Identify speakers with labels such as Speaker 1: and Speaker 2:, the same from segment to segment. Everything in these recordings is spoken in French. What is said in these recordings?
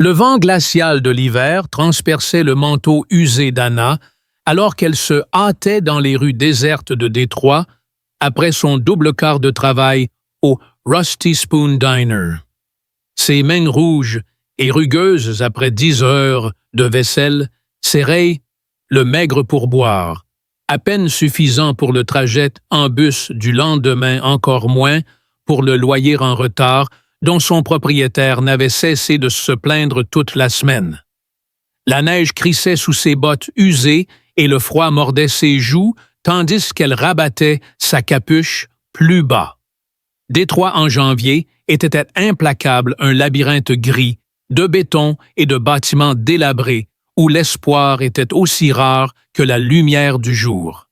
Speaker 1: Le vent glacial de l'hiver transperçait le manteau usé d'Anna alors qu'elle se hâtait dans les rues désertes de Détroit après son double quart de travail au Rusty Spoon Diner. Ses mains rouges et rugueuses après 10 heures de vaisselle serraient le maigre pourboire, à peine suffisant pour le trajet en bus du lendemain, encore moins pour le loyer en retard dont son propriétaire n'avait cessé de se plaindre toute la semaine. La neige crissait sous ses bottes usées et le froid mordait ses joues tandis qu'elle rabattait sa capuche plus bas. Détroit en janvier était implacable, un labyrinthe gris, de béton et de bâtiments délabrés, où l'espoir était aussi rare que la lumière du jour.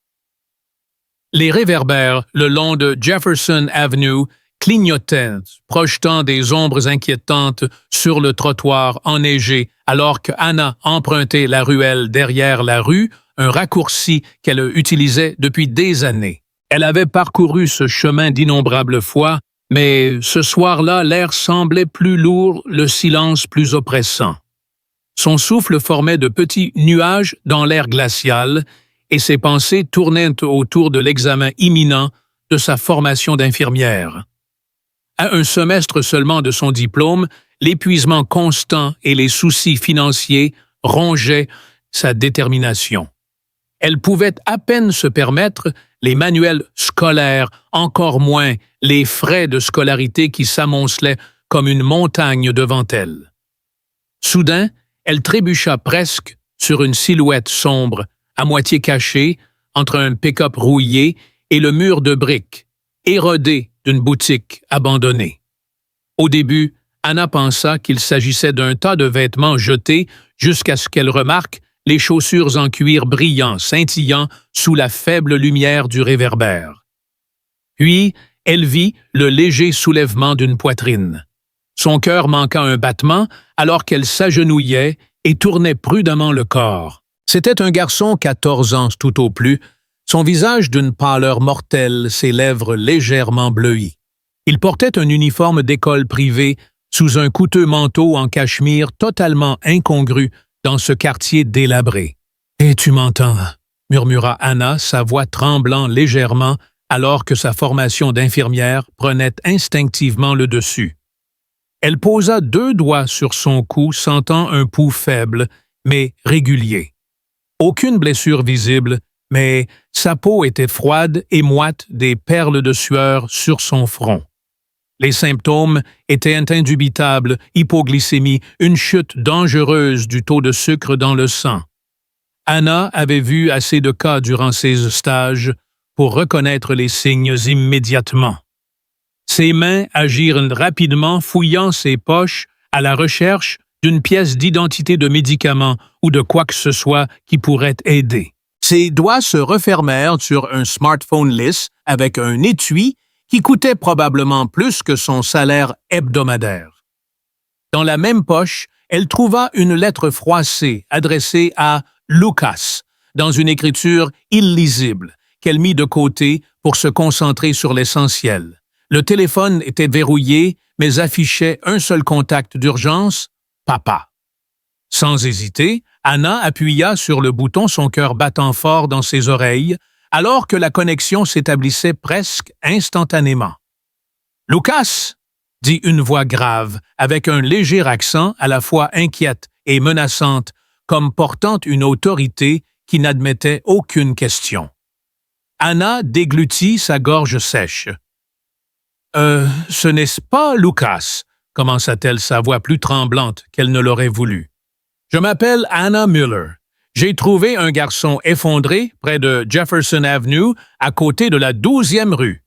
Speaker 1: Les réverbères le long de Jefferson Avenue clignotaient, projetant des ombres inquiétantes sur le trottoir enneigé, alors que Anna empruntait la ruelle derrière la rue, un raccourci qu'elle utilisait depuis des années. Elle avait parcouru ce chemin d'innombrables fois, mais ce soir-là, l'air semblait plus lourd, le silence plus oppressant. Son souffle formait de petits nuages dans l'air glacial, et ses pensées tournaient autour de l'examen imminent de sa formation d'infirmière. À un semestre seulement de son diplôme, l'épuisement constant et les soucis financiers rongeaient sa détermination. Elle pouvait à peine se permettre les manuels scolaires, encore moins les frais de scolarité qui s'amoncelaient comme une montagne devant elle. Soudain, elle trébucha presque sur une silhouette sombre, à moitié cachée entre un pick-up rouillé et le mur de briques, érodé d'une boutique abandonnée. Au début, Anna pensa qu'il s'agissait d'un tas de vêtements jetés jusqu'à ce qu'elle remarque les chaussures en cuir brillant, scintillant sous la faible lumière du réverbère. Puis, elle vit le léger soulèvement d'une poitrine. Son cœur manqua un battement alors qu'elle s'agenouillait et tournait prudemment le corps. C'était un garçon 14 ans tout au plus, son visage d'une pâleur mortelle, ses lèvres légèrement bleuies. Il portait un uniforme d'école privée sous un coûteux manteau en cachemire totalement incongru dans ce quartier délabré. « Et tu m'entends » murmura Anna, sa voix tremblant légèrement alors que sa formation d'infirmière prenait instinctivement le dessus. Elle posa 2 doigts sur son cou, sentant un pouls faible, mais régulier. Aucune blessure visible, mais sa peau était froide et moite, des perles de sueur sur son front. Les symptômes étaient indubitables, hypoglycémie, une chute dangereuse du taux de sucre dans le sang. Anna avait vu assez de cas durant ses stages pour reconnaître les signes immédiatement. Ses mains agirent rapidement, fouillant ses poches à la recherche d'une pièce d'identité de médicament ou de quoi que ce soit qui pourrait aider. Ses doigts se refermèrent sur un smartphone lisse avec un étui qui coûtait probablement plus que son salaire hebdomadaire. Dans la même poche, elle trouva une lettre froissée adressée à Lucas, dans une écriture illisible, qu'elle mit de côté pour se concentrer sur l'essentiel. Le téléphone était verrouillé, mais affichait un seul contact d'urgence, papa. Sans hésiter, Anna appuya sur le bouton, son cœur battant fort dans ses oreilles, alors que la connexion s'établissait presque instantanément. « Lucas !» dit une voix grave, avec un léger accent à la fois inquiète et menaçante, comme portant une autorité qui n'admettait aucune question. Anna déglutit sa gorge sèche. « ce n'est pas Lucas », commença-t-elle, sa voix plus tremblante qu'elle ne l'aurait voulu. « Je m'appelle Anna Muller. J'ai trouvé un garçon effondré près de Jefferson Avenue, à côté de la 12e rue.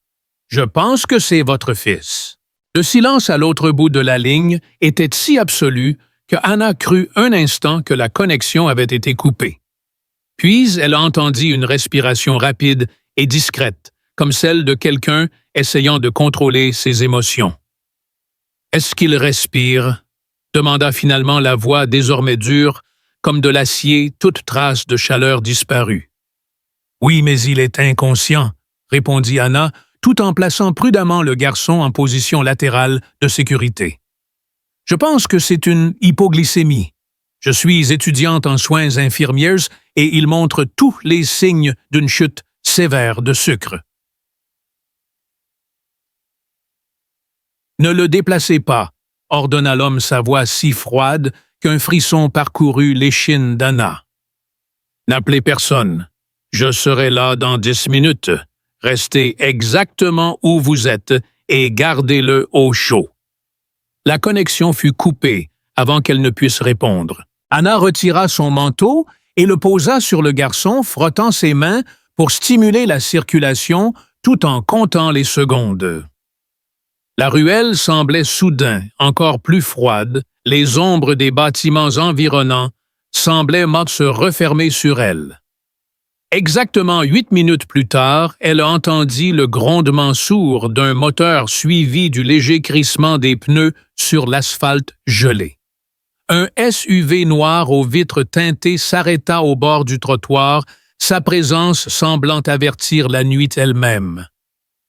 Speaker 1: Je pense que c'est votre fils. » Le silence à l'autre bout de la ligne était si absolu que Anna crut un instant que la connexion avait été coupée. Puis elle entendit une respiration rapide et discrète, comme celle de quelqu'un essayant de contrôler ses émotions. « Est-ce qu'il respire ?» demanda finalement la voix désormais dure, comme de l'acier, toute trace de chaleur disparue. « Oui, mais il est inconscient », répondit Anna, tout en plaçant prudemment le garçon en position latérale de sécurité. « Je pense que c'est une hypoglycémie. Je suis étudiante en soins infirmiers et il montre tous les signes d'une chute sévère de sucre. Ne le déplacez pas, ordonna l'homme sa voix si froide qu'un frisson parcourut l'échine d'Anna. N'appelez personne. Je serai là dans 10 minutes. Restez exactement où vous êtes et gardez-le au chaud. La connexion fut coupée avant qu'elle ne puisse répondre. Anna retira son manteau et le posa sur le garçon, frottant ses mains pour stimuler la circulation tout en comptant les secondes. La ruelle semblait soudain encore plus froide, les ombres des bâtiments environnants semblaient se refermer sur elle. Exactement 8 minutes plus tard, elle entendit le grondement sourd d'un moteur suivi du léger crissement des pneus sur l'asphalte gelé. Un SUV noir aux vitres teintées s'arrêta au bord du trottoir, sa présence semblant avertir la nuit elle-même.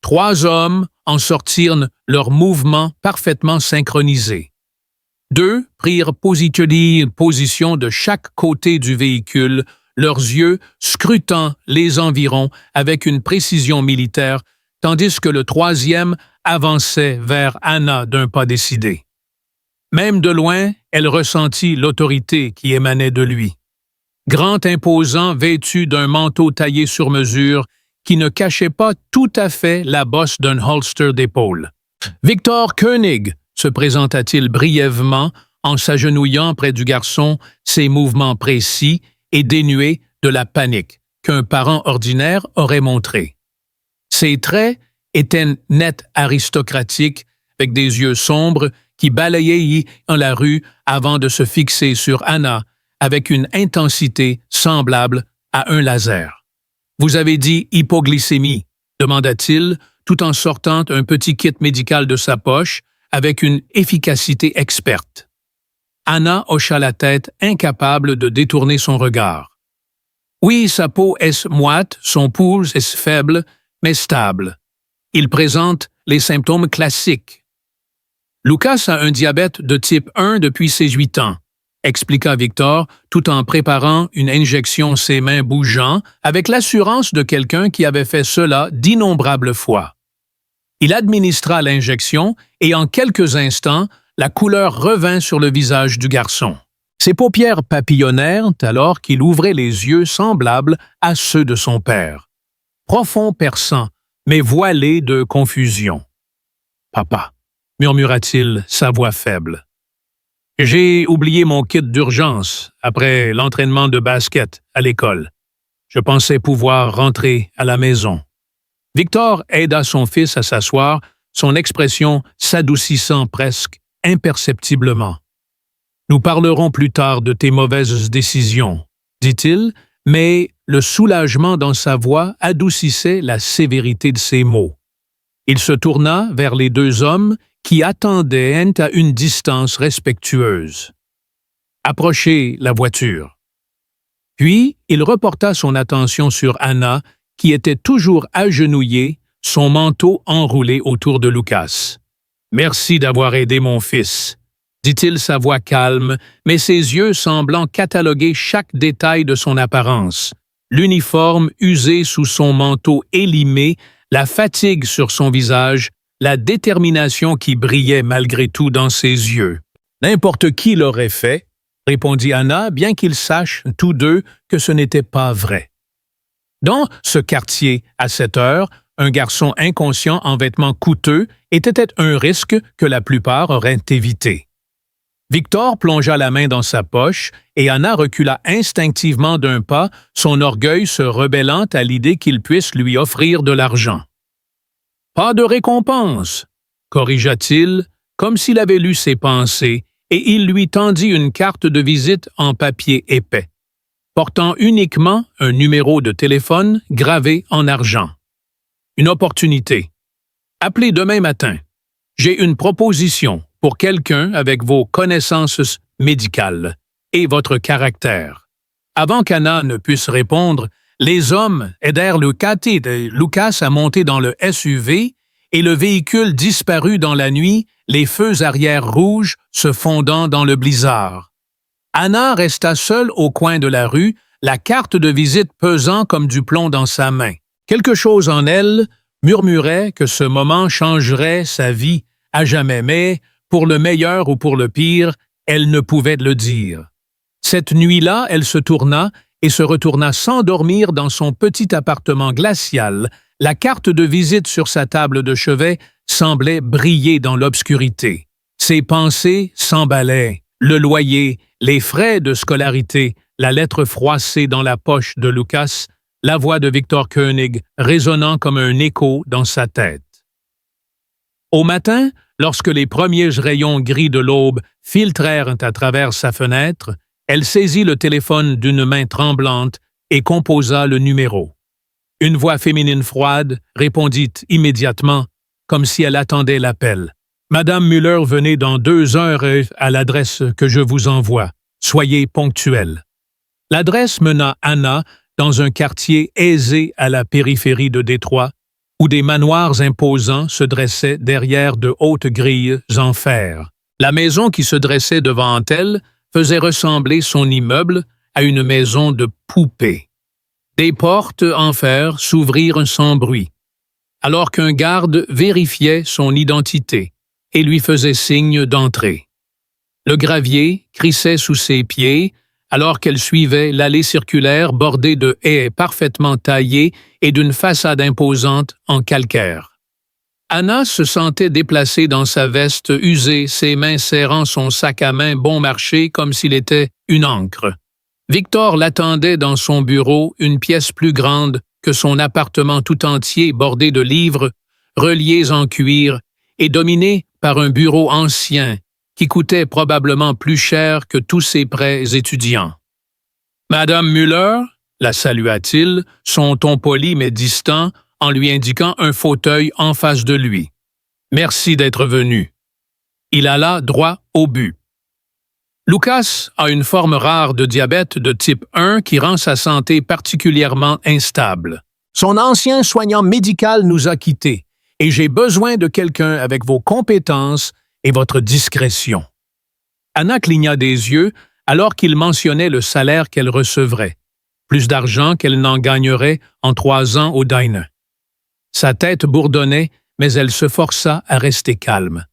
Speaker 1: 3 hommes en sortirent leurs mouvements parfaitement synchronisés. 2 prirent position de chaque côté du véhicule, leurs yeux scrutant les environs avec une précision militaire, tandis que le 3e avançait vers Anna d'un pas décidé. Même de loin, elle ressentit l'autorité qui émanait de lui. Grand imposant, vêtu d'un manteau taillé sur mesure, qui ne cachait pas tout à fait la bosse d'un holster d'épaule. « Victor Koenig !» se présenta-t-il brièvement en s'agenouillant près du garçon, ses mouvements précis et dénués de la panique qu'un parent ordinaire aurait montré. Ses traits étaient nets aristocratiques, avec des yeux sombres qui balayaient dans la rue avant de se fixer sur Anna avec une intensité semblable à un laser. « Vous avez dit hypoglycémie ?» demanda-t-il, tout en sortant un petit kit médical de sa poche avec une efficacité experte. Anna hocha la tête, incapable de détourner son regard. Oui, sa peau est moite, son pouls est faible, mais stable. Il présente les symptômes classiques. Lucas a un diabète de type 1 depuis ses 8 ans, expliqua Victor, tout en préparant une injection, ses mains bougeant, avec l'assurance de quelqu'un qui avait fait cela d'innombrables fois. Il administra l'injection et en quelques instants, la couleur revint sur le visage du garçon. Ses paupières papillonnèrent alors qu'il ouvrait les yeux semblables à ceux de son père. Profond perçant, mais voilé de confusion. « Papa », murmura-t-il, sa voix faible. « J'ai oublié mon kit d'urgence après l'entraînement de basket à l'école. Je pensais pouvoir rentrer à la maison. » Victor aida son fils à s'asseoir, son expression s'adoucissant presque imperceptiblement. « Nous parlerons plus tard de tes mauvaises décisions, » dit-il, mais le soulagement dans sa voix adoucissait la sévérité de ses mots. Il se tourna vers les 2 hommes qui attendaient à une distance respectueuse. « Approchez la voiture. » Puis, il reporta son attention sur Anna, qui était toujours agenouillée, son manteau enroulé autour de Lucas. « Merci d'avoir aidé mon fils, » dit-il sa voix calme, mais ses yeux semblant cataloguer chaque détail de son apparence. L'uniforme usé sous son manteau élimé, la fatigue sur son visage, la détermination qui brillait malgré tout dans ses yeux. « N'importe qui l'aurait fait, » répondit Anna, bien qu'ils sachent tous 2 que ce n'était pas vrai. Dans ce quartier, à cette heure, un garçon inconscient en vêtements coûteux était un risque que la plupart auraient évité. Victor plongea la main dans sa poche et Anna recula instinctivement d'un pas, son orgueil se rebellant à l'idée qu'il puisse lui offrir de l'argent. « Pas de récompense », corrigea-t-il, comme s'il avait lu ses pensées, et il lui tendit une carte de visite en papier épais, portant uniquement un numéro de téléphone gravé en argent. Une opportunité. Appelez demain matin. J'ai une proposition pour quelqu'un avec vos connaissances médicales et votre caractère. Avant qu'Anna ne puisse répondre, les hommes aidèrent Lucas à monter dans le SUV et le véhicule disparut dans la nuit, les feux arrière rouges se fondant dans le blizzard. Anna resta seule au coin de la rue, la carte de visite pesant comme du plomb dans sa main. Quelque chose en elle murmurait que ce moment changerait sa vie à jamais, mais, pour le meilleur ou pour le pire, elle ne pouvait le dire. Cette nuit-là, elle se tourna et se retourna s'endormir dans son petit appartement glacial. La carte de visite sur sa table de chevet semblait briller dans l'obscurité. Ses pensées s'emballaient. Le loyer, les frais de scolarité, la lettre froissée dans la poche de Lucas, la voix de Victor Koenig résonnant comme un écho dans sa tête. Au matin, lorsque les premiers rayons gris de l'aube filtrèrent à travers sa fenêtre, elle saisit le téléphone d'une main tremblante et composa le numéro. Une voix féminine froide répondit immédiatement, comme si elle attendait l'appel. « Madame Müller, venez dans 2 heures à l'adresse que je vous envoie. Soyez ponctuelle. » L'adresse mena Anna dans un quartier aisé à la périphérie de Détroit, où des manoirs imposants se dressaient derrière de hautes grilles en fer. La maison qui se dressait devant elle faisait ressembler son immeuble à une maison de poupée. Des portes en fer s'ouvrirent sans bruit, alors qu'un garde vérifiait son identité et lui faisait signe d'entrer. Le gravier crissait sous ses pieds alors qu'elle suivait l'allée circulaire bordée de haies parfaitement taillées et d'une façade imposante en calcaire. Anna se sentait déplacée dans sa veste usée, ses mains serrant son sac à main bon marché comme s'il était une ancre. Victor l'attendait dans son bureau, une pièce plus grande que son appartement tout entier bordé de livres, reliés en cuir et dominé par un bureau ancien qui coûtait probablement plus cher que tous ses prêts étudiants. « Madame Müller » la salua-t-il, son ton poli mais distant, en lui indiquant un fauteuil en face de lui. « Merci d'être venu. » Il alla droit au but. Lucas a une forme rare de diabète de type 1 qui rend sa santé particulièrement instable. Son ancien soignant médical nous a quittés et j'ai besoin de quelqu'un avec vos compétences et votre discrétion. Anna cligna des yeux alors qu'il mentionnait le salaire qu'elle recevrait, plus d'argent qu'elle n'en gagnerait en 3 ans au diner. Sa tête bourdonnait, mais elle se força à rester calme.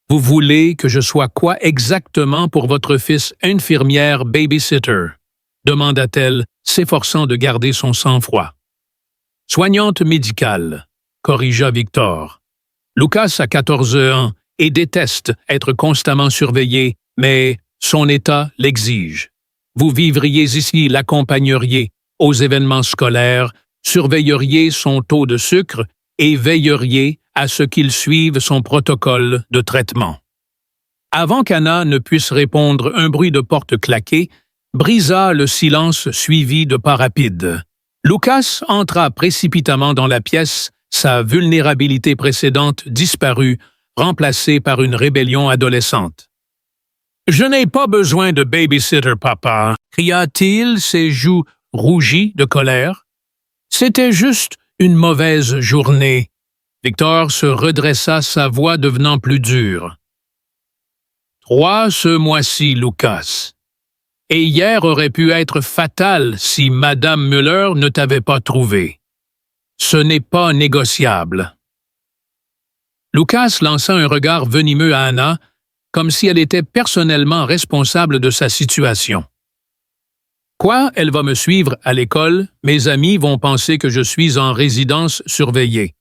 Speaker 1: « Vous voulez que je sois quoi exactement pour votre fils infirmière babysitter ?» demanda-t-elle, s'efforçant de garder son sang-froid. « Soignante médicale », corrigea Victor. Lucas a 14 ans et déteste être constamment surveillé, mais son état l'exige. Vous vivriez ici, l'accompagneriez aux événements scolaires, surveilleriez son taux de sucre et veilleriez à ce qu'il suive son protocole de traitement. Avant qu'Anna ne puisse répondre, un bruit de porte claquée brisa le silence suivi de pas rapides. Lucas entra précipitamment dans la pièce, sa vulnérabilité précédente disparue, remplacée par une rébellion adolescente. « Je n'ai pas besoin de babysitter, papa » cria-t-il, ses joues rougies de colère. « C'était juste une mauvaise journée. » Victor se redressa, sa voix devenant plus dure. « 3 ce mois-ci, Lucas. Et hier aurait pu être fatal si Madame Müller ne t'avait pas trouvé. Ce n'est pas négociable. » Lucas lança un regard venimeux à Anna, comme si elle était personnellement responsable de sa situation. « Quoi, elle va me suivre à l'école, mes amis vont penser que je suis en résidence surveillée.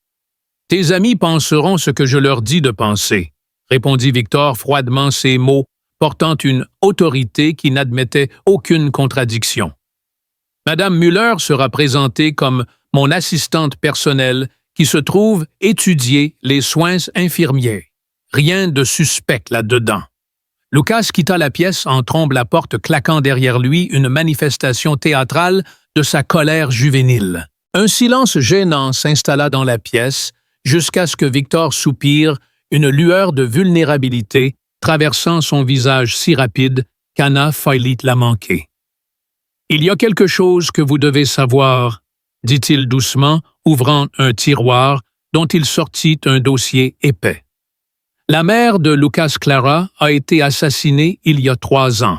Speaker 1: Tes amis penseront ce que je leur dis de penser, » répondit Victor froidement, ses mots portant une autorité qui n'admettait aucune contradiction. « Madame Müller sera présentée comme mon assistante personnelle qui se trouve étudier les soins infirmiers. Rien de suspect là-dedans. » Lucas quitta la pièce en trombe la porte claquant derrière lui une manifestation théâtrale de sa colère juvénile. Un silence gênant s'installa dans la pièce jusqu'à ce que Victor soupire, une lueur de vulnérabilité traversant son visage si rapide qu'Anna faillit la manquer. « Il y a quelque chose que vous devez savoir, » dit-il doucement, ouvrant un tiroir dont il sortit un dossier épais. La mère de Lucas Clara a été assassinée il y a 3 ans.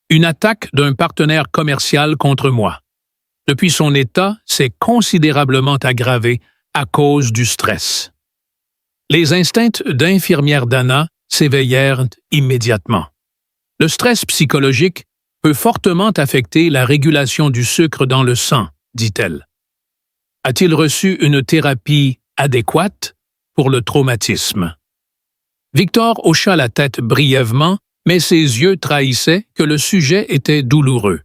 Speaker 1: Une attaque d'un partenaire commercial contre moi. Depuis, son état s'est considérablement aggravé à cause du stress. Les instincts d'infirmière d'Anna s'éveillèrent immédiatement. Le stress psychologique peut fortement affecter la régulation du sucre dans le sang, dit-elle. A-t-il reçu une thérapie adéquate pour le traumatisme? Victor hocha la tête brièvement, mais ses yeux trahissaient que le sujet était douloureux.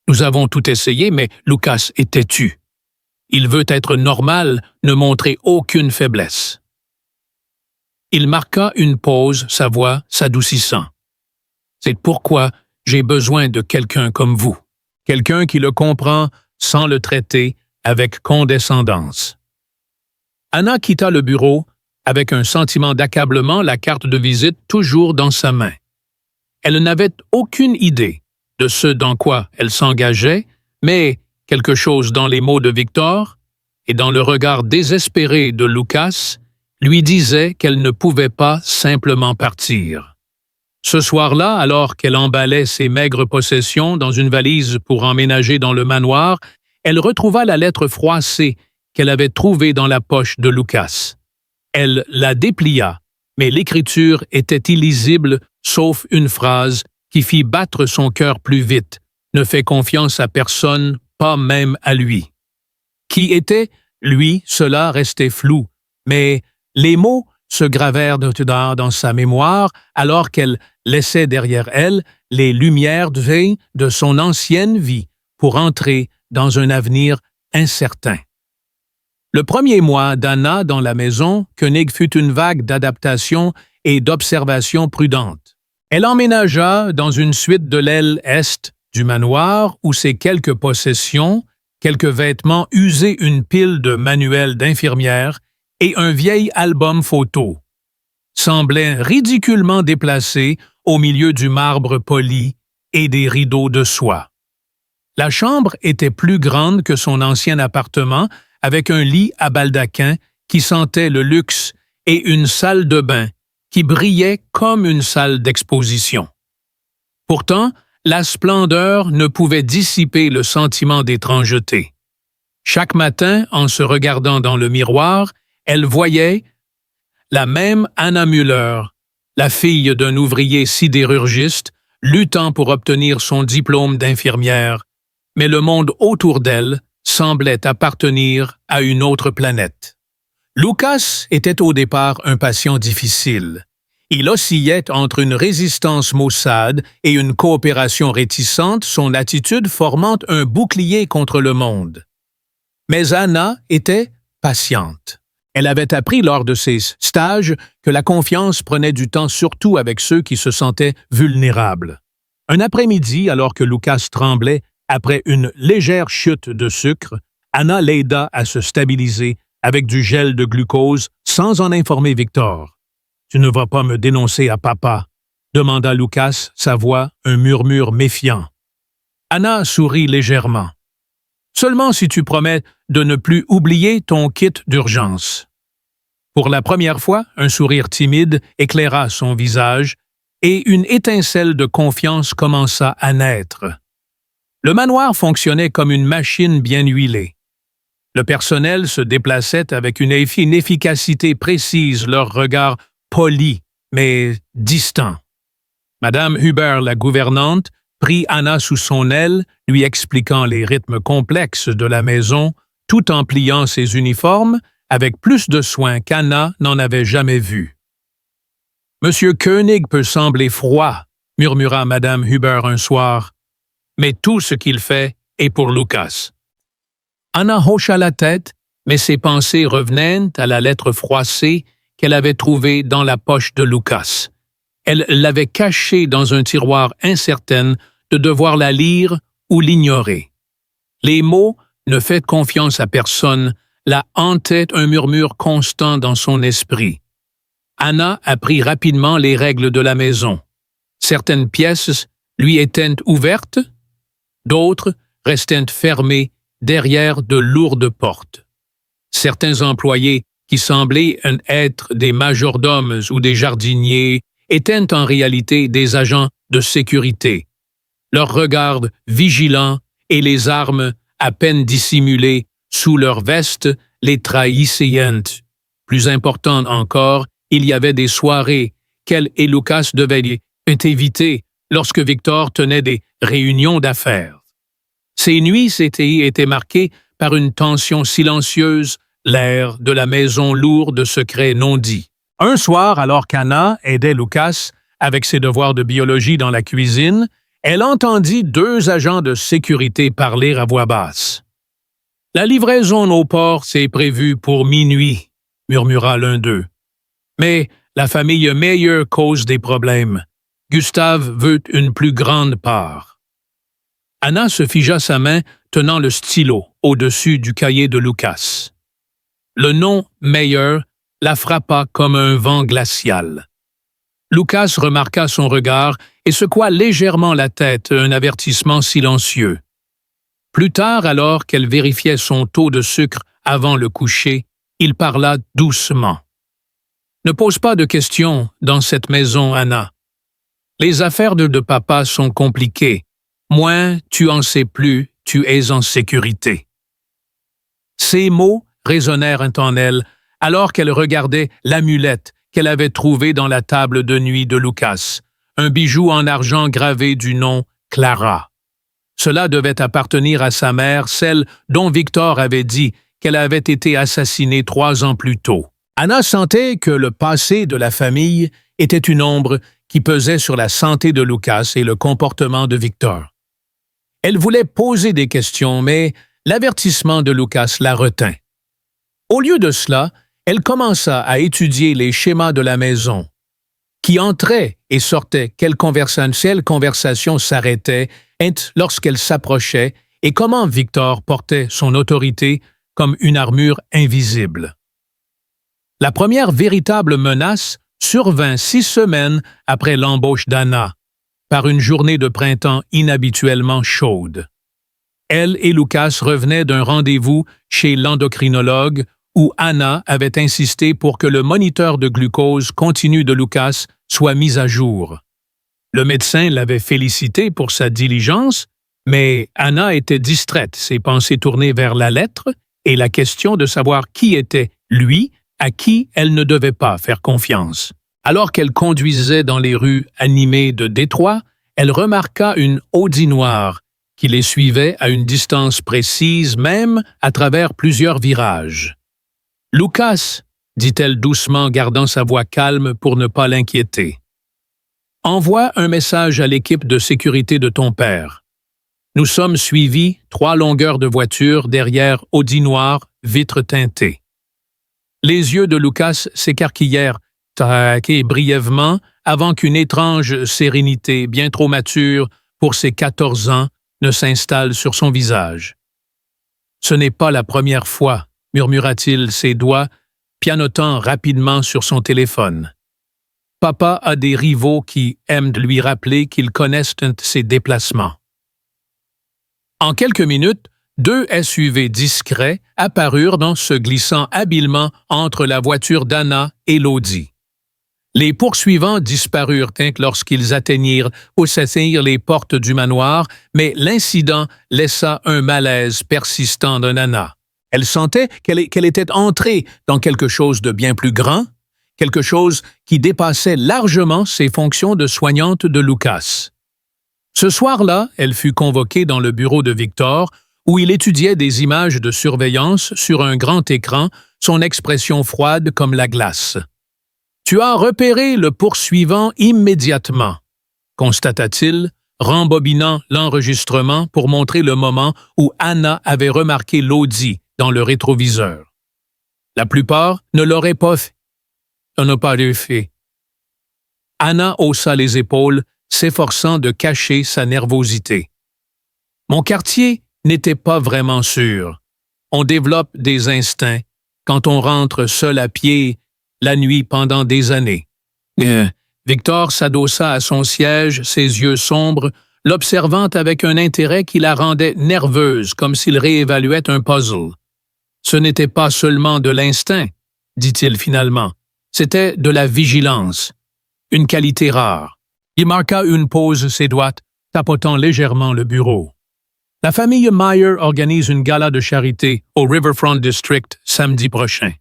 Speaker 1: Nous avons tout essayé, mais Lucas est têtu. Il veut être normal, ne montrer aucune faiblesse. Il marqua une pause, sa voix s'adoucissant. C'est pourquoi j'ai besoin de quelqu'un comme vous. Quelqu'un qui le comprend sans le traiter avec condescendance. Anna quitta le bureau avec un sentiment d'accablement, la carte de visite toujours dans sa main. Elle n'avait aucune idée de ce dans quoi elle s'engageait, mais quelque chose dans les mots de Victor et dans le regard désespéré de Lucas lui disait qu'elle ne pouvait pas simplement partir. Ce soir-là, alors qu'elle emballait ses maigres possessions dans une valise pour emménager dans le manoir, elle retrouva la lettre froissée qu'elle avait trouvée dans la poche de Lucas. Elle la déplia, mais l'écriture était illisible, sauf une phrase qui fit battre son cœur plus vite. Ne fais confiance à personne, pas même à lui. Qui était, lui, cela restait flou, mais les mots se gravèrent dans sa mémoire alors qu'elle laissait derrière elle les lumières de son ancienne vie pour entrer dans un avenir incertain. Le premier mois d'Anna dans la maison, Koenig fut une vague d'adaptation et d'observation prudente. Elle emménagea dans une suite de l'aile est du manoir où ses quelques possessions, quelques vêtements usés, une pile de manuels d'infirmière et un vieil album photo semblaient ridiculement déplacés au milieu du marbre poli et des rideaux de soie. La chambre était plus grande que son ancien appartement, avec un lit à baldaquin qui sentait le luxe et une salle de bain qui brillait comme une salle d'exposition. Pourtant, la splendeur ne pouvait dissiper le sentiment d'étrangeté. Chaque matin, en se regardant dans le miroir, elle voyait la même Anna Müller, la fille d'un ouvrier sidérurgiste, luttant pour obtenir son diplôme d'infirmière, mais le monde autour d'elle semblait appartenir à une autre planète. Lucas était au départ un patient difficile. Il oscillait entre une résistance maussade et une coopération réticente, son attitude formant un bouclier contre le monde. Mais Anna était patiente. Elle avait appris lors de ses stages que la confiance prenait du temps surtout avec ceux qui se sentaient vulnérables. Un après-midi, alors que Lucas tremblait après une légère chute de sucre, Anna l'aida à se stabiliser avec du gel de glucose sans en informer Victor. « Tu ne vas pas me dénoncer à papa ?» demanda Lucas, sa voix un murmure méfiant. Anna sourit légèrement. « Seulement si tu promets de ne plus oublier ton kit d'urgence. » Pour la première fois, un sourire timide éclaira son visage et une étincelle de confiance commença à naître. Le manoir fonctionnait comme une machine bien huilée. Le personnel se déplaçait avec une efficacité précise, leur regard poli, mais distant. Madame Huber, la gouvernante, prit Anna sous son aile, lui expliquant les rythmes complexes de la maison, tout en pliant ses uniformes, avec plus de soin qu'Anna n'en avait jamais vu. « Monsieur Koenig peut sembler froid, » murmura Madame Huber un soir, « mais tout ce qu'il fait est pour Lucas. » Anna hocha la tête, mais ses pensées revenaient à la lettre froissée qu'elle avait trouvée dans la poche de Lucas. Elle l'avait cachée dans un tiroir incertaine de devoir la lire ou l'ignorer. Les mots « ne faites confiance à personne » la hantait un murmure constant dans son esprit. Anna apprit rapidement les règles de la maison. Certaines pièces lui étaient ouvertes, d'autres restaient fermées derrière de lourdes portes. Certains employés qui semblaient être des majordomes ou des jardiniers, étaient en réalité des agents de sécurité. Leurs regards vigilants et les armes à peine dissimulées sous leurs vestes les trahissaient. Plus important encore, il y avait des soirées qu'elle et Lucas devaient éviter lorsque Victor tenait des réunions d'affaires. Ces nuits étaient marquées par une tension silencieuse, l'air de la maison lourd de secrets non dits. Un soir, alors qu'Anna aidait Lucas avec ses devoirs de biologie dans la cuisine, elle entendit deux agents de sécurité parler à voix basse. « La livraison au port s'est prévue pour minuit, » murmura l'un d'eux. « Mais la famille Meyer cause des problèmes. Gustave veut une plus grande part. » Anna se figea sa main tenant le stylo au-dessus du cahier de Lucas. Le nom Meyer la frappa comme un vent glacial. Lucas remarqua son regard et secoua légèrement la tête, un avertissement silencieux. Plus tard, alors qu'elle vérifiait son taux de sucre avant le coucher, il parla doucement. « Ne pose pas de questions dans cette maison, Anna. Les affaires de papa sont compliquées. Moins tu en sais plus, tu es en sécurité. » Ces mots résonnèrent en elle alors qu'elle regardait l'amulette qu'elle avait trouvée dans la table de nuit de Lucas, un bijou en argent gravé du nom Clara. Cela devait appartenir à sa mère, celle dont Victor avait dit qu'elle avait été assassinée 3 ans plus tôt. Anna sentait que le passé de la famille était une ombre qui pesait sur la santé de Lucas et le comportement de Victor. Elle voulait poser des questions, mais l'avertissement de Lucas la retint. Au lieu de cela, elle commença à étudier les schémas de la maison. Qui entrait et sortait, quelle conversation s'arrêtait lorsqu'elle s'approchait et comment Victor portait son autorité comme une armure invisible. La première véritable menace survint 6 semaines après l'embauche d'Anna, par une journée de printemps inhabituellement chaude. Elle et Lucas revenaient d'un rendez-vous chez l'endocrinologue où Anna avait insisté pour que le moniteur de glucose continu de Lucas soit mis à jour. Le médecin l'avait félicité pour sa diligence, mais Anna était distraite, ses pensées tournées vers la lettre et la question de savoir qui était lui, à qui elle ne devait pas faire confiance. Alors qu'elle conduisait dans les rues animées de Détroit, elle remarqua une Audi noire qui les suivait à une distance précise, même à travers plusieurs virages. « Lucas », dit-elle doucement, gardant sa voix calme pour ne pas l'inquiéter. « Envoie un message à l'équipe de sécurité de ton père. Nous sommes suivis 3 longueurs de voiture derrière Audi noir, vitres teintées. » Les yeux de Lucas s'écarquillèrent brièvement avant qu'une étrange sérénité, bien trop mature pour ses 14 ans, ne s'installe sur son visage. « Ce n'est pas la première fois, » murmura-t-il, ses doigts pianotant rapidement sur son téléphone. « Papa a des rivaux qui aiment lui rappeler qu'ils connaissent ses déplacements. » En quelques minutes, 2 SUV discrets apparurent se glissant habilement entre la voiture d'Anna et l'Audi. Les poursuivants disparurent lorsqu'ils atteignirent les portes du manoir, mais l'incident laissa un malaise persistant dans Anna. Elle sentait qu'elle était entrée dans quelque chose de bien plus grand, quelque chose qui dépassait largement ses fonctions de soignante de Lucas. Ce soir-là, elle fut convoquée dans le bureau de Victor, où il étudiait des images de surveillance sur un grand écran, son expression froide comme la glace. « Tu as repéré le poursuivant immédiatement », constata-t-il, rembobinant l'enregistrement pour montrer le moment où Anna avait remarqué l'Audi dans le rétroviseur. La plupart ne l'auraient pas fait. On n'a pas fait. Anna haussa les épaules, s'efforçant de cacher sa nervosité. « Mon quartier n'était pas vraiment sûr. On développe des instincts quand on rentre seul à pied la nuit pendant des années. » Victor s'adossa à son siège, ses yeux sombres, l'observant avec un intérêt qui la rendait nerveuse, comme s'il réévaluait un puzzle. Ce n'était pas seulement de l'instinct, dit-il finalement. C'était de la vigilance, une qualité rare. Il marqua une pause ses doigts, tapotant légèrement le bureau. La famille Meyer organise une gala de charité au Riverfront District samedi prochain.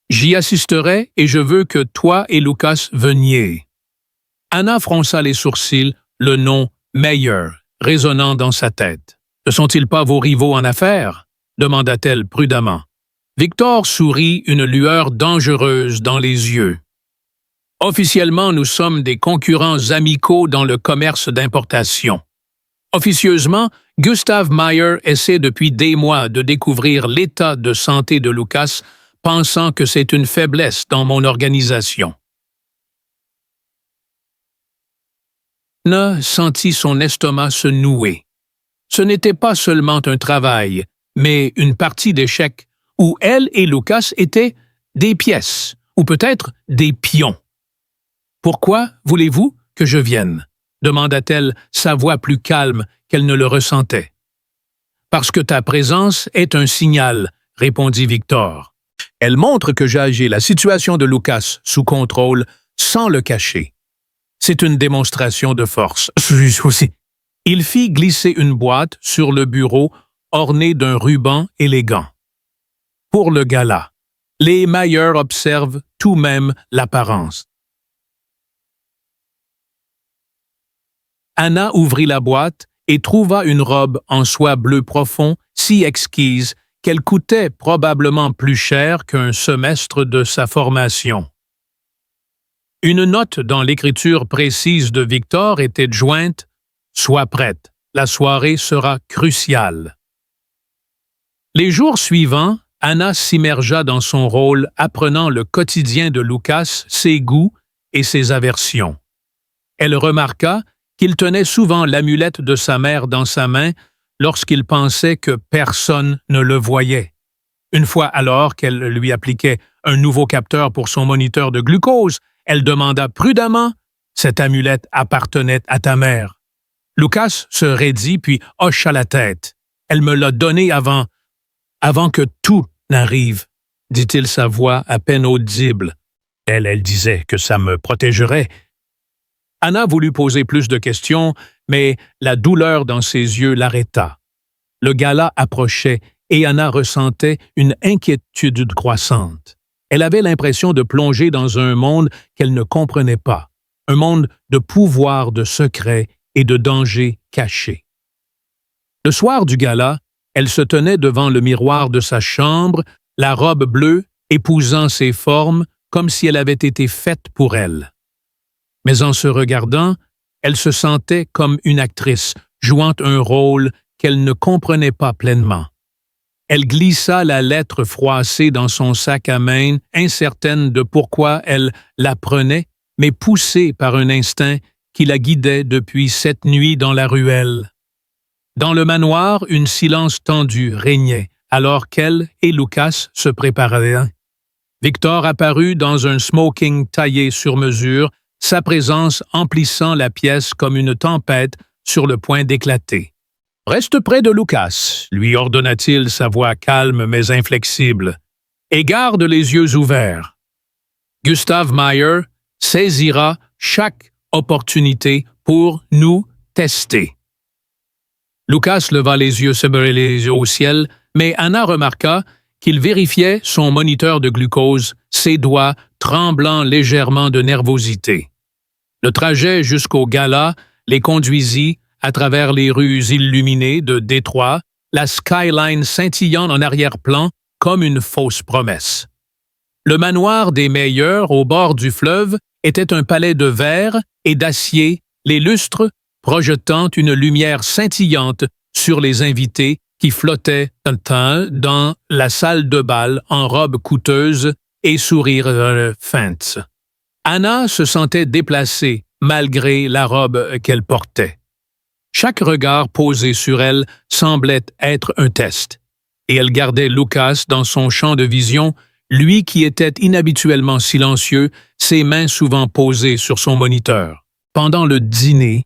Speaker 1: J'y assisterai et je veux que toi et Lucas veniez. Anna fronça les sourcils, le nom Meyer résonnant dans sa tête. « Ne sont-ils pas vos rivaux en affaires ?» demanda-t-elle prudemment. Victor sourit, une lueur dangereuse dans les yeux. « Officiellement, nous sommes des concurrents amicaux dans le commerce d'importation. Officieusement, Gustav Meyer essaie depuis des mois de découvrir l'état de santé de Lucas, pensant que c'est une faiblesse dans mon organisation. » Anna sentit son estomac se nouer. Ce n'était pas seulement un travail, mais une partie d'échecs où elle et Lucas étaient des pièces, ou peut-être des pions. « Pourquoi voulez-vous que je vienne ?» demanda-t-elle, sa voix plus calme qu'elle ne le ressentait. « Parce que ta présence est un signal, » répondit Victor. Elle montre que j'ai la situation de Lucas sous contrôle sans le cacher. C'est une démonstration de force. Il fit glisser une boîte sur le bureau ornée d'un ruban élégant. Pour le gala, les Meyer observent tout de même l'apparence. Anna ouvrit la boîte et trouva une robe en soie bleu profond si exquise qu'elle coûtait probablement plus cher qu'un semestre de sa formation. Une note dans l'écriture précise de Victor était jointe « Sois prête, la soirée sera cruciale ». Les jours suivants, Anna s'immergea dans son rôle apprenant le quotidien de Lucas, ses goûts et ses aversions. Elle remarqua qu'il tenait souvent l'amulette de sa mère dans sa main lorsqu'il pensait que personne ne le voyait. Une fois alors qu'elle lui appliquait un nouveau capteur pour son moniteur de glucose, elle demanda prudemment « Cette amulette appartenait à ta mère. » Lucas se raidit puis hocha la tête. « Elle me l'a donnée avant que tout n'arrive, » dit-il, sa voix à peine audible. Elle disait que ça me protégerait. Anna voulut poser plus de questions, mais la douleur dans ses yeux l'arrêta. Le gala approchait et Anna ressentait une inquiétude croissante. Elle avait l'impression de plonger dans un monde qu'elle ne comprenait pas, un monde de pouvoir, de secrets et de dangers cachés. Le soir du gala, elle se tenait devant le miroir de sa chambre, la robe bleue épousant ses formes comme si elle avait été faite pour elle. Mais en se regardant, elle se sentait comme une actrice, jouant un rôle qu'elle ne comprenait pas pleinement. Elle glissa la lettre froissée dans son sac à main, incertaine de pourquoi elle la prenait, mais poussée par un instinct qui la guidait depuis cette nuit dans la ruelle. Dans le manoir, un silence tendu régnait, alors qu'elle et Lucas se préparaient. Victor apparut dans un smoking taillé sur mesure, sa présence emplissant la pièce comme une tempête sur le point d'éclater. « Reste près de Lucas », lui ordonna-t-il, sa voix calme mais inflexible, « et garde les yeux ouverts. Gustav Meyer saisira chaque opportunité pour nous tester. » Lucas leva les yeux au ciel, mais Anna remarqua qu'il vérifiait son moniteur de glucose, ses doigts tremblant légèrement de nervosité. Le trajet jusqu'au gala les conduisit à travers les rues illuminées de Détroit, la skyline scintillant en arrière-plan comme une fausse promesse. Le manoir des Meyer, au bord du fleuve, était un palais de verre et d'acier, les lustres projetant une lumière scintillante sur les invités qui flottaient dans la salle de bal en robes coûteuses et sourires feints. Anna se sentait déplacée malgré la robe qu'elle portait. Chaque regard posé sur elle semblait être un test, et elle gardait Lucas dans son champ de vision, lui qui était inhabituellement silencieux, ses mains souvent posées sur son moniteur. Pendant le dîner,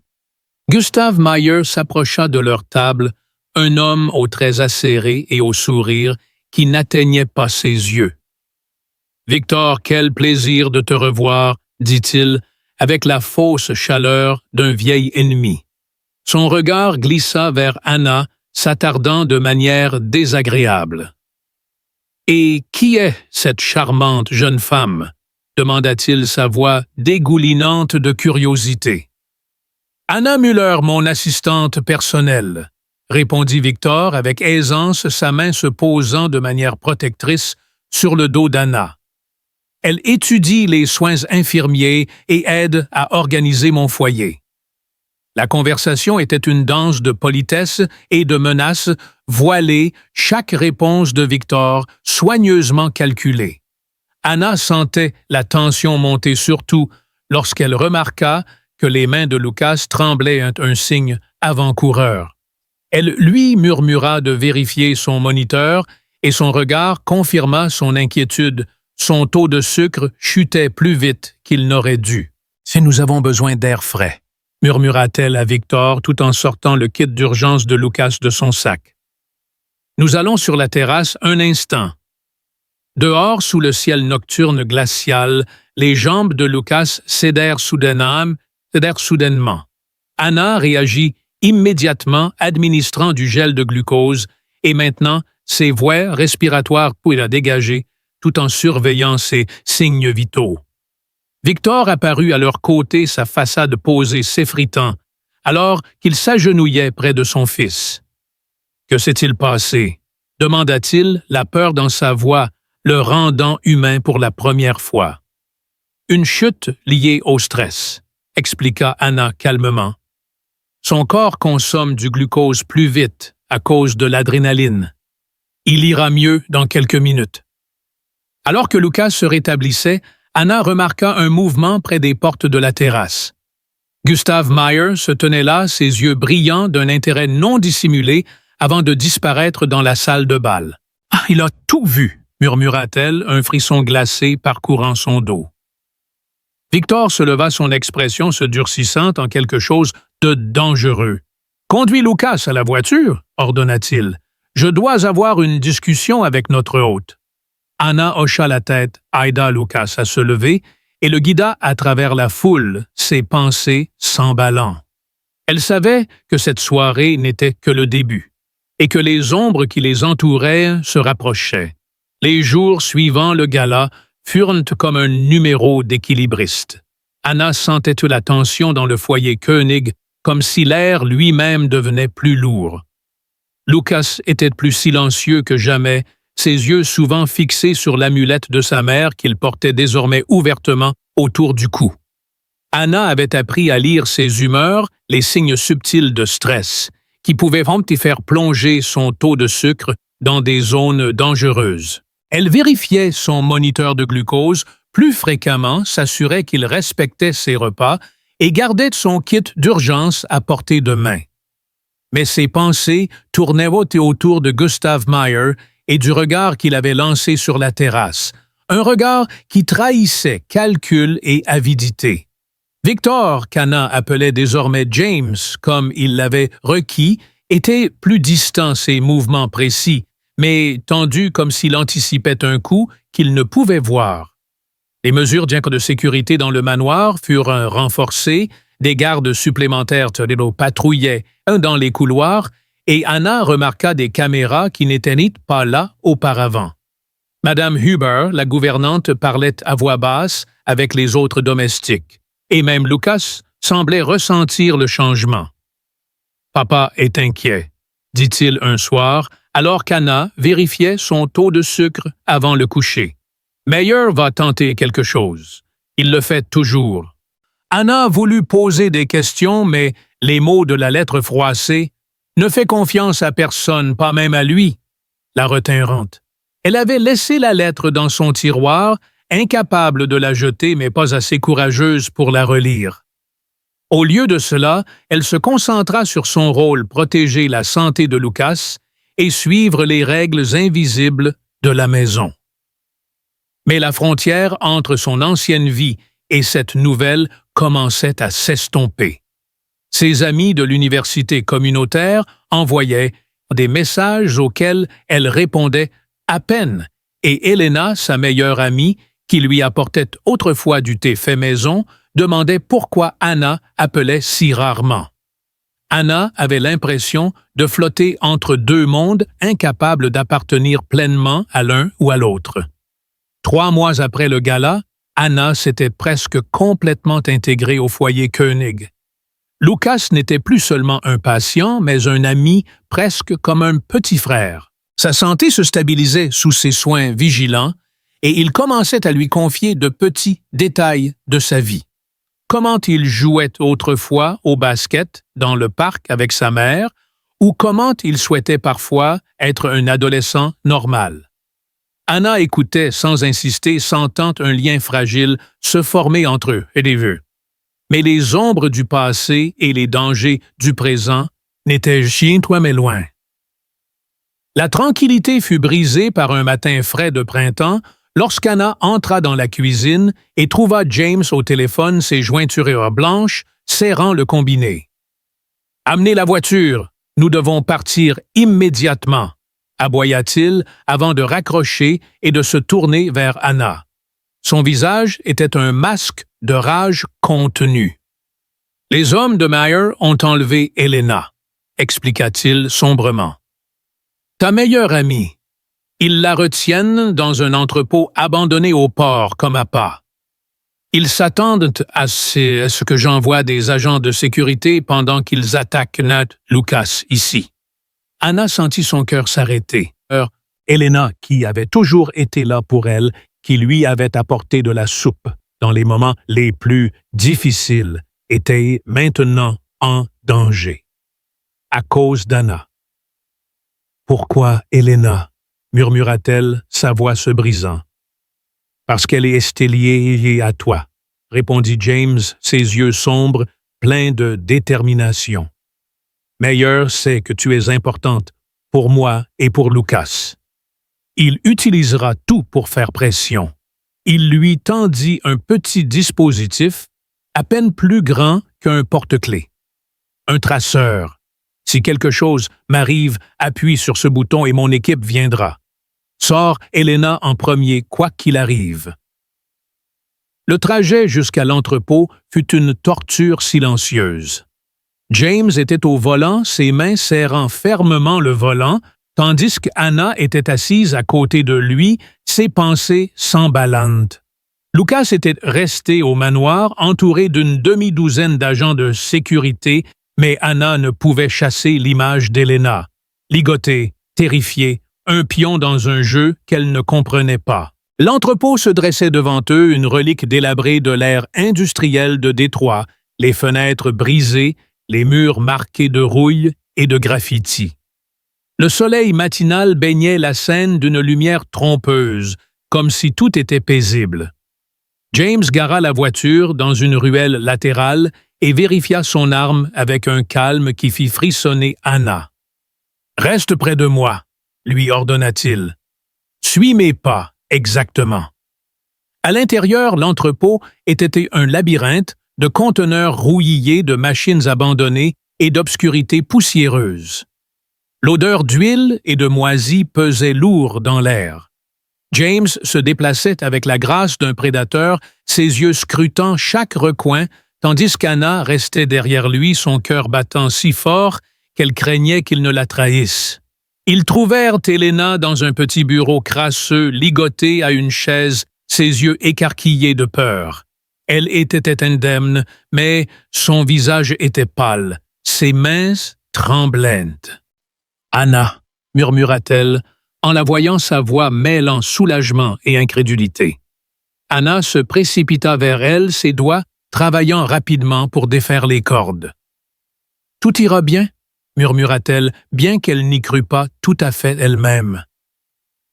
Speaker 1: Gustav Meyer s'approcha de leur table, un homme aux traits acérés et au sourire qui n'atteignait pas ses yeux. Victor, quel plaisir de te revoir, dit-il, avec la fausse chaleur d'un vieil ennemi. Son regard glissa vers Anna, s'attardant de manière désagréable. « Et qui est cette charmante jeune femme ?» demanda-t-il, sa voix dégoulinante de curiosité. « Anna Müller, mon assistante personnelle, » répondit Victor avec aisance, sa main se posant de manière protectrice sur le dos d'Anna. « Elle étudie les soins infirmiers et aide à organiser mon foyer. » La conversation était une danse de politesse et de menaces voilées, chaque réponse de Victor soigneusement calculée. Anna sentait la tension monter surtout lorsqu'elle remarqua que les mains de Lucas tremblaient un signe avant-coureur. Elle lui murmura de vérifier son moniteur et son regard confirma son inquiétude. Son taux de sucre chutait plus vite qu'il n'aurait dû. « Si nous avons besoin d'air frais », murmura-t-elle à Victor tout en sortant le kit d'urgence de Lucas de son sac. Nous allons sur la terrasse un instant. Dehors, sous le ciel nocturne glacial, les jambes de Lucas cédèrent soudainement. Anna réagit immédiatement, administrant du gel de glucose, et maintenant, ses voies respiratoires pouvaient la dégager, tout en surveillant ses signes vitaux. Victor apparut à leur côté, sa façade posée s'effritant, alors qu'il s'agenouillait près de son fils. « Que s'est-il passé ?» demanda-t-il, la peur dans sa voix, le rendant humain pour la première fois. « Une chute liée au stress », expliqua Anna calmement. « Son corps consomme du glucose plus vite à cause de l'adrénaline. Il ira mieux dans quelques minutes. » Alors que Lucas se rétablissait, Anna remarqua un mouvement près des portes de la terrasse. Gustav Meyer se tenait là, ses yeux brillants d'un intérêt non dissimulé, avant de disparaître dans la salle de bal. « Ah, il a tout vu !» murmura-t-elle, un frisson glacé parcourant son dos. Victor se leva, son expression se durcissant en quelque chose de dangereux. « Conduis Lucas à la voiture » ordonna-t-il. « Je dois avoir une discussion avec notre hôte. » Anna hocha la tête, aida Lucas à se lever et le guida à travers la foule, ses pensées s'emballant. Elle savait que cette soirée n'était que le début et que les ombres qui les entouraient se rapprochaient. Les jours suivant le gala furent comme un numéro d'équilibriste. Anna sentait la tension dans le foyer Koenig, comme si l'air lui-même devenait plus lourd. Lucas était plus silencieux que jamais, ses yeux souvent fixés sur l'amulette de sa mère qu'il portait désormais ouvertement autour du cou. Anna avait appris à lire ses humeurs, les signes subtils de stress, qui pouvaient faire plonger son taux de sucre dans des zones dangereuses. Elle vérifiait son moniteur de glucose plus fréquemment, s'assurait qu'il respectait ses repas et gardait son kit d'urgence à portée de main. Mais ses pensées tournaient autour de Gustav Meyer et du regard qu'il avait lancé sur la terrasse, un regard qui trahissait calcul et avidité. Victor, qu'Anna appelait désormais James, comme il l'avait requis, était plus distant, ses mouvements précis, mais tendu comme s'il anticipait un coup qu'il ne pouvait voir. Les mesures de sécurité dans le manoir furent renforcées, des gardes supplémentaires patrouillaient dans les couloirs, et Anna remarqua des caméras qui n'étaient pas là auparavant. Madame Huber, la gouvernante, parlait à voix basse avec les autres domestiques, et même Lucas semblait ressentir le changement. « Papa est inquiet », dit-il un soir, alors qu'Anna vérifiait son taux de sucre avant le coucher. « Meyer va tenter quelque chose. Il le fait toujours. » Anna voulut poser des questions, mais les mots de la lettre froissée « Ne fais confiance à personne, pas même à lui », la retinrent. Elle avait laissé la lettre dans son tiroir, incapable de la jeter, mais pas assez courageuse pour la relire. Au lieu de cela, elle se concentra sur son rôle, protéger la santé de Lucas et suivre les règles invisibles de la maison. Mais la frontière entre son ancienne vie et cette nouvelle commençait à s'estomper. Ses amis de l'université communautaire envoyaient des messages auxquels elle répondait à peine, et Elena, sa meilleure amie, qui lui apportait autrefois du thé fait maison, demandait pourquoi Anna appelait si rarement. Anna avait l'impression de flotter entre deux mondes incapables d'appartenir pleinement à l'un ou à l'autre. 3 mois après le gala, Anna s'était presque complètement intégrée au foyer Koenig. Lucas n'était plus seulement un patient, mais un ami presque comme un petit frère. Sa santé se stabilisait sous ses soins vigilants et il commençait à lui confier de petits détails de sa vie. Comment il jouait autrefois au basket dans le parc avec sa mère ou comment il souhaitait parfois être un adolescent normal. Anna écoutait sans insister, sentant un lien fragile se former entre eux et des vœux. Mais les ombres du passé et les dangers du présent n'étaient chien toi mais loin. La tranquillité fut brisée par un matin frais de printemps lorsqu'Anna entra dans la cuisine et trouva James au téléphone, ses jointures blanches, serrant le combiné. « Amenez la voiture, nous devons partir immédiatement », aboya-t-il avant de raccrocher et de se tourner vers Anna. Son visage était un masque de rage contenue. « Les hommes de Meyer ont enlevé Elena », expliqua-t-il sombrement. « Ta meilleure amie. Ils la retiennent dans un entrepôt abandonné au port comme appât. Ils s'attendent à ce que j'envoie des agents de sécurité pendant qu'ils attaquent Nat Lucas ici. » Anna sentit son cœur s'arrêter. Elena, qui avait toujours été là pour elle, qui lui avait apporté de la soupe dans les moments les plus difficiles, était maintenant en danger. À cause d'Anna. « Pourquoi Elena ?» murmura-t-elle, sa voix se brisant. « Parce qu'elle est liée à toi, » répondit James, ses yeux sombres, pleins de détermination. « Meyer sait que tu es importante pour moi et pour Lucas. Il utilisera tout pour faire pression. » Il lui tendit un petit dispositif, à peine plus grand qu'un porte-clés. Un traceur. Si quelque chose m'arrive, appuie sur ce bouton et mon équipe viendra. Sors Elena en premier, quoi qu'il arrive. Le trajet jusqu'à l'entrepôt fut une torture silencieuse. James était au volant, ses mains serrant fermement le volant, tandis qu'Anna était assise à côté de lui, ses pensées s'emballantes. Lucas était resté au manoir, entouré d'une demi-douzaine d'agents de sécurité, mais Anna ne pouvait chasser l'image d'Elena, ligotée, terrifiée, un pion dans un jeu qu'elle ne comprenait pas. L'entrepôt se dressait devant eux, une relique délabrée de l'ère industrielle de Détroit, les fenêtres brisées, les murs marqués de rouille et de graffitis. Le soleil matinal baignait la scène d'une lumière trompeuse, comme si tout était paisible. James gara la voiture dans une ruelle latérale et vérifia son arme avec un calme qui fit frissonner Anna. « Reste près de moi », lui ordonna-t-il. « Suis mes pas, exactement. » À l'intérieur, l'entrepôt était un labyrinthe de conteneurs rouillés, de machines abandonnées et d'obscurité poussiéreuse. L'odeur d'huile et de moisie pesait lourd dans l'air. James se déplaçait avec la grâce d'un prédateur, ses yeux scrutant chaque recoin, tandis qu'Anna restait derrière lui, son cœur battant si fort qu'elle craignait qu'il ne la trahisse. Ils trouvèrent Elena dans un petit bureau crasseux, ligotée à une chaise, ses yeux écarquillés de peur. Elle était indemne, mais son visage était pâle, ses mains tremblantes. « Anna » murmura-t-elle, en la voyant sa voix mêlant soulagement et incrédulité. Anna se précipita vers elle, ses doigts travaillant rapidement pour défaire les cordes. « Tout ira bien » murmura-t-elle, bien qu'elle n'y crût pas tout à fait elle-même.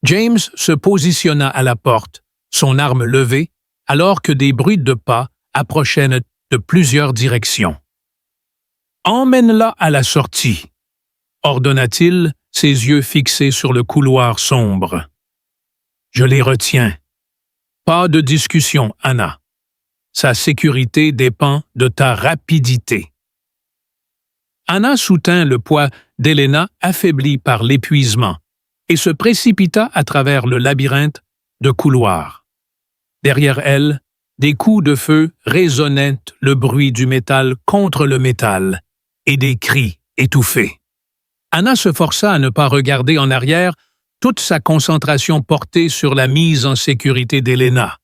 Speaker 1: James se positionna à la porte, son arme levée, alors que des bruits de pas approchaient de plusieurs directions. « Emmène-la à la sortie » ordonna-t-il, ses yeux fixés sur le couloir sombre. « Je les retiens. Pas de discussion, Anna. Sa sécurité dépend de ta rapidité. » Anna soutint le poids d'Elena affaiblie par l'épuisement et se précipita à travers le labyrinthe de couloirs. Derrière elle, des coups de feu résonnaient le bruit du métal contre le métal et des cris étouffés. Anna se força à ne pas regarder en arrière, toute sa concentration portée sur la mise en sécurité d'Helena.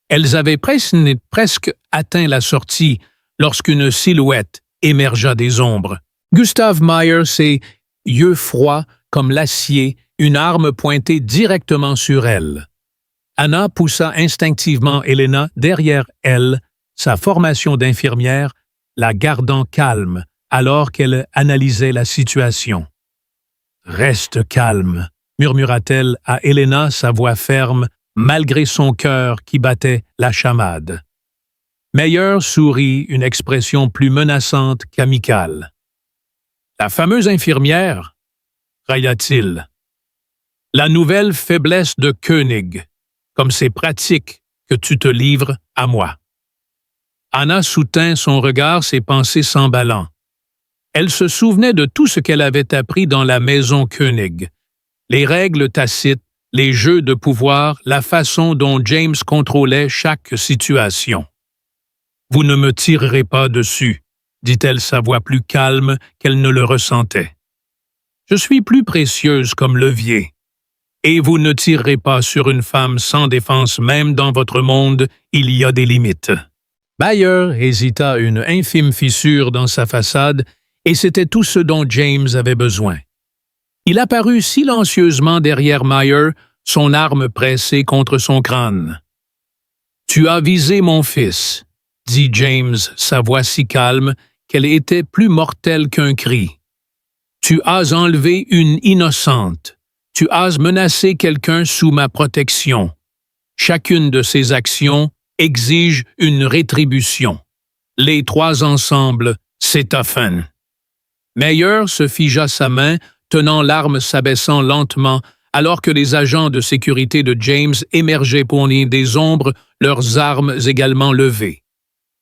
Speaker 1: Elles avaient presque atteint la sortie lorsqu'une silhouette émergea des ombres. Gustav Meyer, ses yeux froids comme l'acier, une arme pointée directement sur elle. Anna poussa instinctivement Helena derrière elle, sa formation d'infirmière, la gardant calme alors qu'elle analysait la situation. « Reste calme », murmura-t-elle à Helena, sa voix ferme, malgré son cœur qui battait la chamade. Meyer sourit, une expression plus menaçante qu'amicale. « La fameuse infirmière » railla-t-il. « La nouvelle faiblesse de Koenig, comme c'est pratique que tu te livres à moi. » Anna soutint son regard, ses pensées s'emballant. Elle se souvenait de tout ce qu'elle avait appris dans la maison Koenig, les règles tacites, les jeux de pouvoir, la façon dont James contrôlait chaque situation. « Vous ne me tirerez pas dessus, » dit-elle, sa voix plus calme qu'elle ne le ressentait. « Je suis plus précieuse comme levier. Et vous ne tirerez pas sur une femme sans défense, même dans votre monde, il y a des limites. » Meyer hésita, une infime fissure dans sa façade, et c'était tout ce dont James avait besoin. Il apparut silencieusement derrière Meyer, son arme pressée contre son crâne. « Tu as visé mon fils, » dit James, sa voix si calme qu'elle était plus mortelle qu'un cri. « Tu as enlevé une innocente. Tu as menacé quelqu'un sous ma protection. Chacune de ces actions exige une rétribution. Les trois ensemble, c'est ta fin. » Meyer se figea sa main, tenant l'arme s'abaissant lentement, alors que les agents de sécurité de James émergeaient pour des ombres, leurs armes également levées.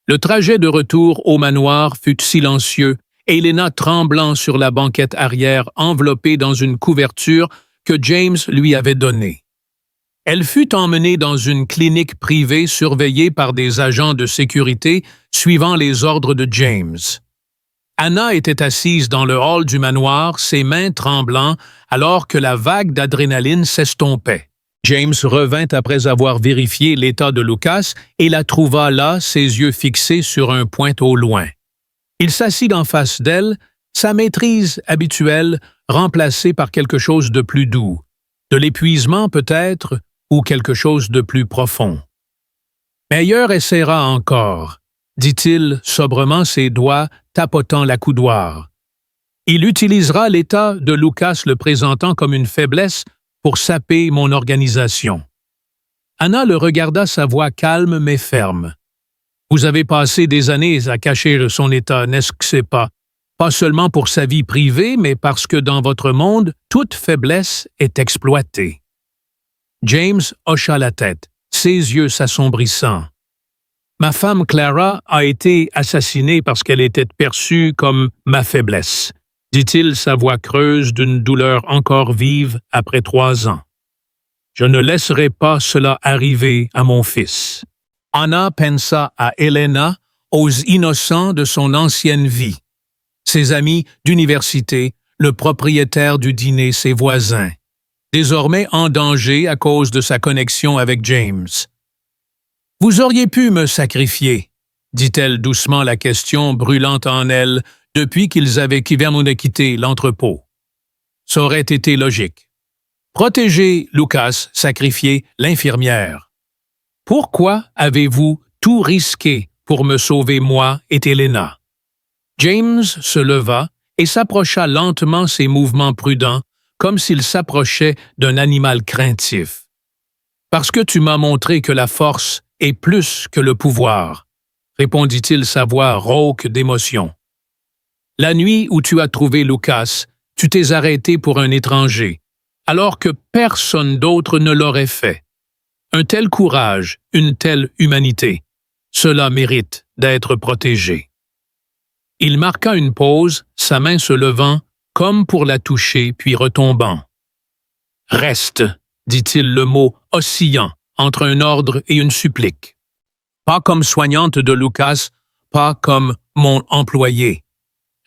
Speaker 1: Le trajet de retour au manoir fut silencieux, et Helena tremblant sur la banquette arrière, enveloppée dans une couverture que James lui avait donnée. Elle fut emmenée dans une clinique privée surveillée par des agents de sécurité suivant les ordres de James. Anna était assise dans le hall du manoir, ses mains tremblant, alors que la vague d'adrénaline s'estompait. James revint après avoir vérifié l'état de Lucas et la trouva là, ses yeux fixés sur un point au loin. Il s'assit en face d'elle, sa maîtrise habituelle remplacée par quelque chose de plus doux, de l'épuisement peut-être, ou quelque chose de plus profond. Meyer essaiera encore, dit-il sobrement, ses doigts tapotant la coudoir. Il utilisera l'état de Lucas le présentant comme une faiblesse pour saper mon organisation. Anna le regarda, sa voix calme mais ferme. Vous avez passé des années à cacher son état, n'est-ce pas? Pas seulement pour sa vie privée, mais parce que dans votre monde, toute faiblesse est exploitée. James hocha la tête, ses yeux s'assombrissant. Ma femme Clara a été assassinée parce qu'elle était perçue comme ma faiblesse, dit-il, sa voix creuse d'une douleur encore vive après 3 ans. Je ne laisserai pas cela arriver à mon fils. Anna pensa à Helena, aux innocents de son ancienne vie. Ses amis d'université, le propriétaire du dîner, ses voisins, désormais en danger à cause de sa connexion avec James. « Vous auriez pu me sacrifier », dit-elle doucement, la question brûlant en elle depuis qu'ils avaient quitté l'entrepôt. Ça aurait été logique. Protéger Lucas, sacrifier l'infirmière. Pourquoi avez-vous tout risqué pour me sauver moi et Helena? James se leva et s'approcha lentement, ses mouvements prudents, comme s'il s'approchait d'un animal craintif. « Parce que tu m'as montré que la force est plus que le pouvoir, » répondit-il, sa voix rauque d'émotion. « La nuit où tu as trouvé Lucas, tu t'es arrêté pour un étranger, alors que personne d'autre ne l'aurait fait. Un tel courage, une telle humanité, cela mérite d'être protégé. » Il marqua une pause, sa main se levant, comme pour la toucher, puis retombant. « Reste », dit-il, le mot oscillant, entre un ordre et une supplique. Pas comme soignante de Lucas, pas comme mon employé.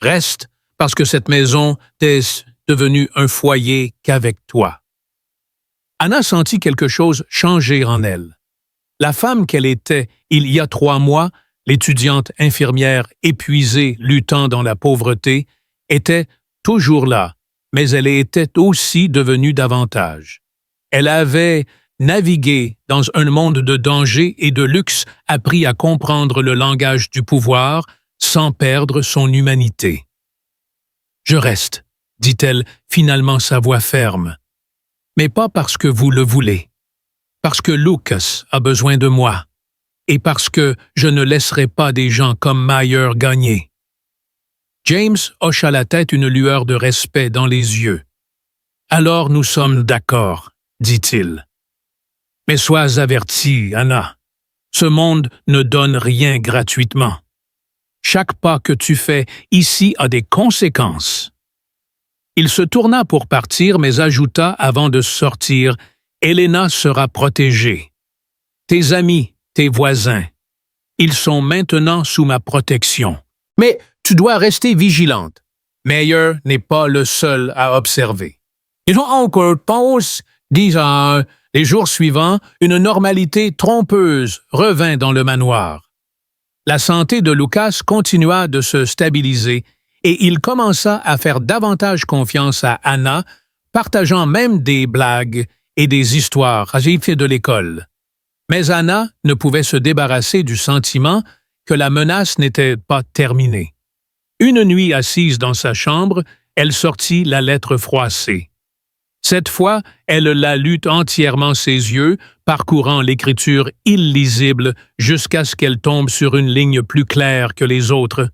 Speaker 1: Reste parce que cette maison est devenue un foyer qu'avec toi. Anna sentit quelque chose changer en elle. La femme qu'elle était il y a 3 mois, l'étudiante infirmière épuisée luttant dans la pauvreté, était toujours là, mais elle était aussi devenue davantage. Elle avait navigué dans un monde de danger et de luxe, appris à comprendre le langage du pouvoir sans perdre son humanité. « Je reste », dit-elle finalement sa voix ferme. « Mais pas parce que vous le voulez. Parce que Lucas a besoin de moi. Et parce que je ne laisserai pas des gens comme Mayer gagner. » James hocha la tête, une lueur de respect dans les yeux. « Alors nous sommes d'accord, » dit-il. « Mais sois avertie, Anna. Ce monde ne donne rien gratuitement. Chaque pas que tu fais ici a des conséquences. » Il se tourna pour partir, mais ajouta avant de sortir, « Elena sera protégée. Tes amis, tes voisins, ils sont maintenant sous ma protection. Mais tu dois rester vigilante. Mayer n'est pas le seul à observer. » Ils ont encore pause, disant. Les jours suivants, une normalité trompeuse revint dans le manoir. La santé de Lucas continua de se stabiliser et il commença à faire davantage confiance à Anna, partageant même des blagues et des histoires à de l'école. Mais Anna ne pouvait se débarrasser du sentiment que la menace n'était pas terminée. Une nuit assise dans sa chambre, elle sortit la lettre froissée. Cette fois, elle la lut entièrement ses yeux, parcourant l'écriture illisible jusqu'à ce qu'elle tombe sur une ligne plus claire que les autres.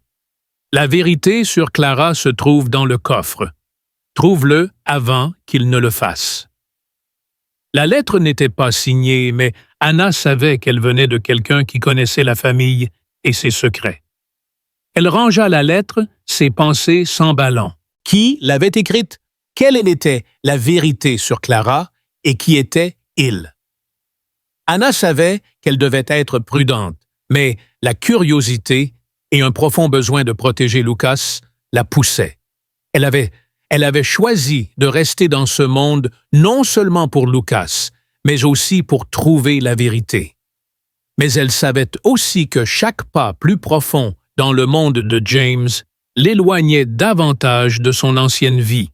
Speaker 1: La vérité sur Clara se trouve dans le coffre. Trouve-le avant qu'il ne le fasse. La lettre n'était pas signée, mais Anna savait qu'elle venait de quelqu'un qui connaissait la famille et ses secrets. Elle rangea la lettre, ses pensées s'emballant. Qui l'avait écrite? Quelle était la vérité sur Clara et qui était il? Anna savait qu'elle devait être prudente, mais la curiosité et un profond besoin de protéger Lucas la poussaient. Elle avait choisi de rester dans ce monde non seulement pour Lucas, mais aussi pour trouver la vérité. Mais elle savait aussi que chaque pas plus profond dans le monde de James l'éloignait davantage de son ancienne vie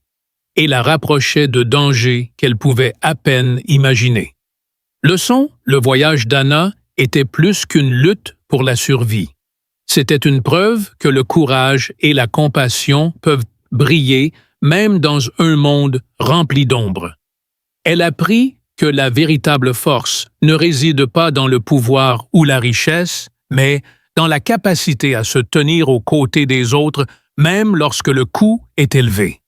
Speaker 1: et la rapprochait de dangers qu'elle pouvait à peine imaginer. Leçon, le voyage d'Anna était plus qu'une lutte pour la survie. C'était une preuve que le courage et la compassion peuvent briller même dans un monde rempli d'ombre. Elle apprit que la véritable force ne réside pas dans le pouvoir ou la richesse, mais dans la capacité à se tenir aux côtés des autres, même lorsque le coût est élevé.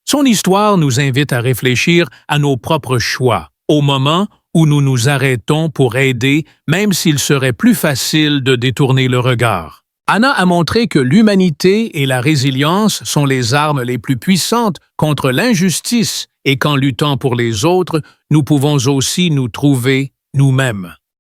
Speaker 1: Son histoire nous invite à réfléchir à nos propres choix, au moment où nous nous arrêtons pour aider, même s'il serait plus facile de détourner le regard. Anna a montré que l'humanité et la résilience sont les armes les plus puissantes contre l'injustice et qu'en luttant pour les autres, nous pouvons aussi nous trouver nous-mêmes.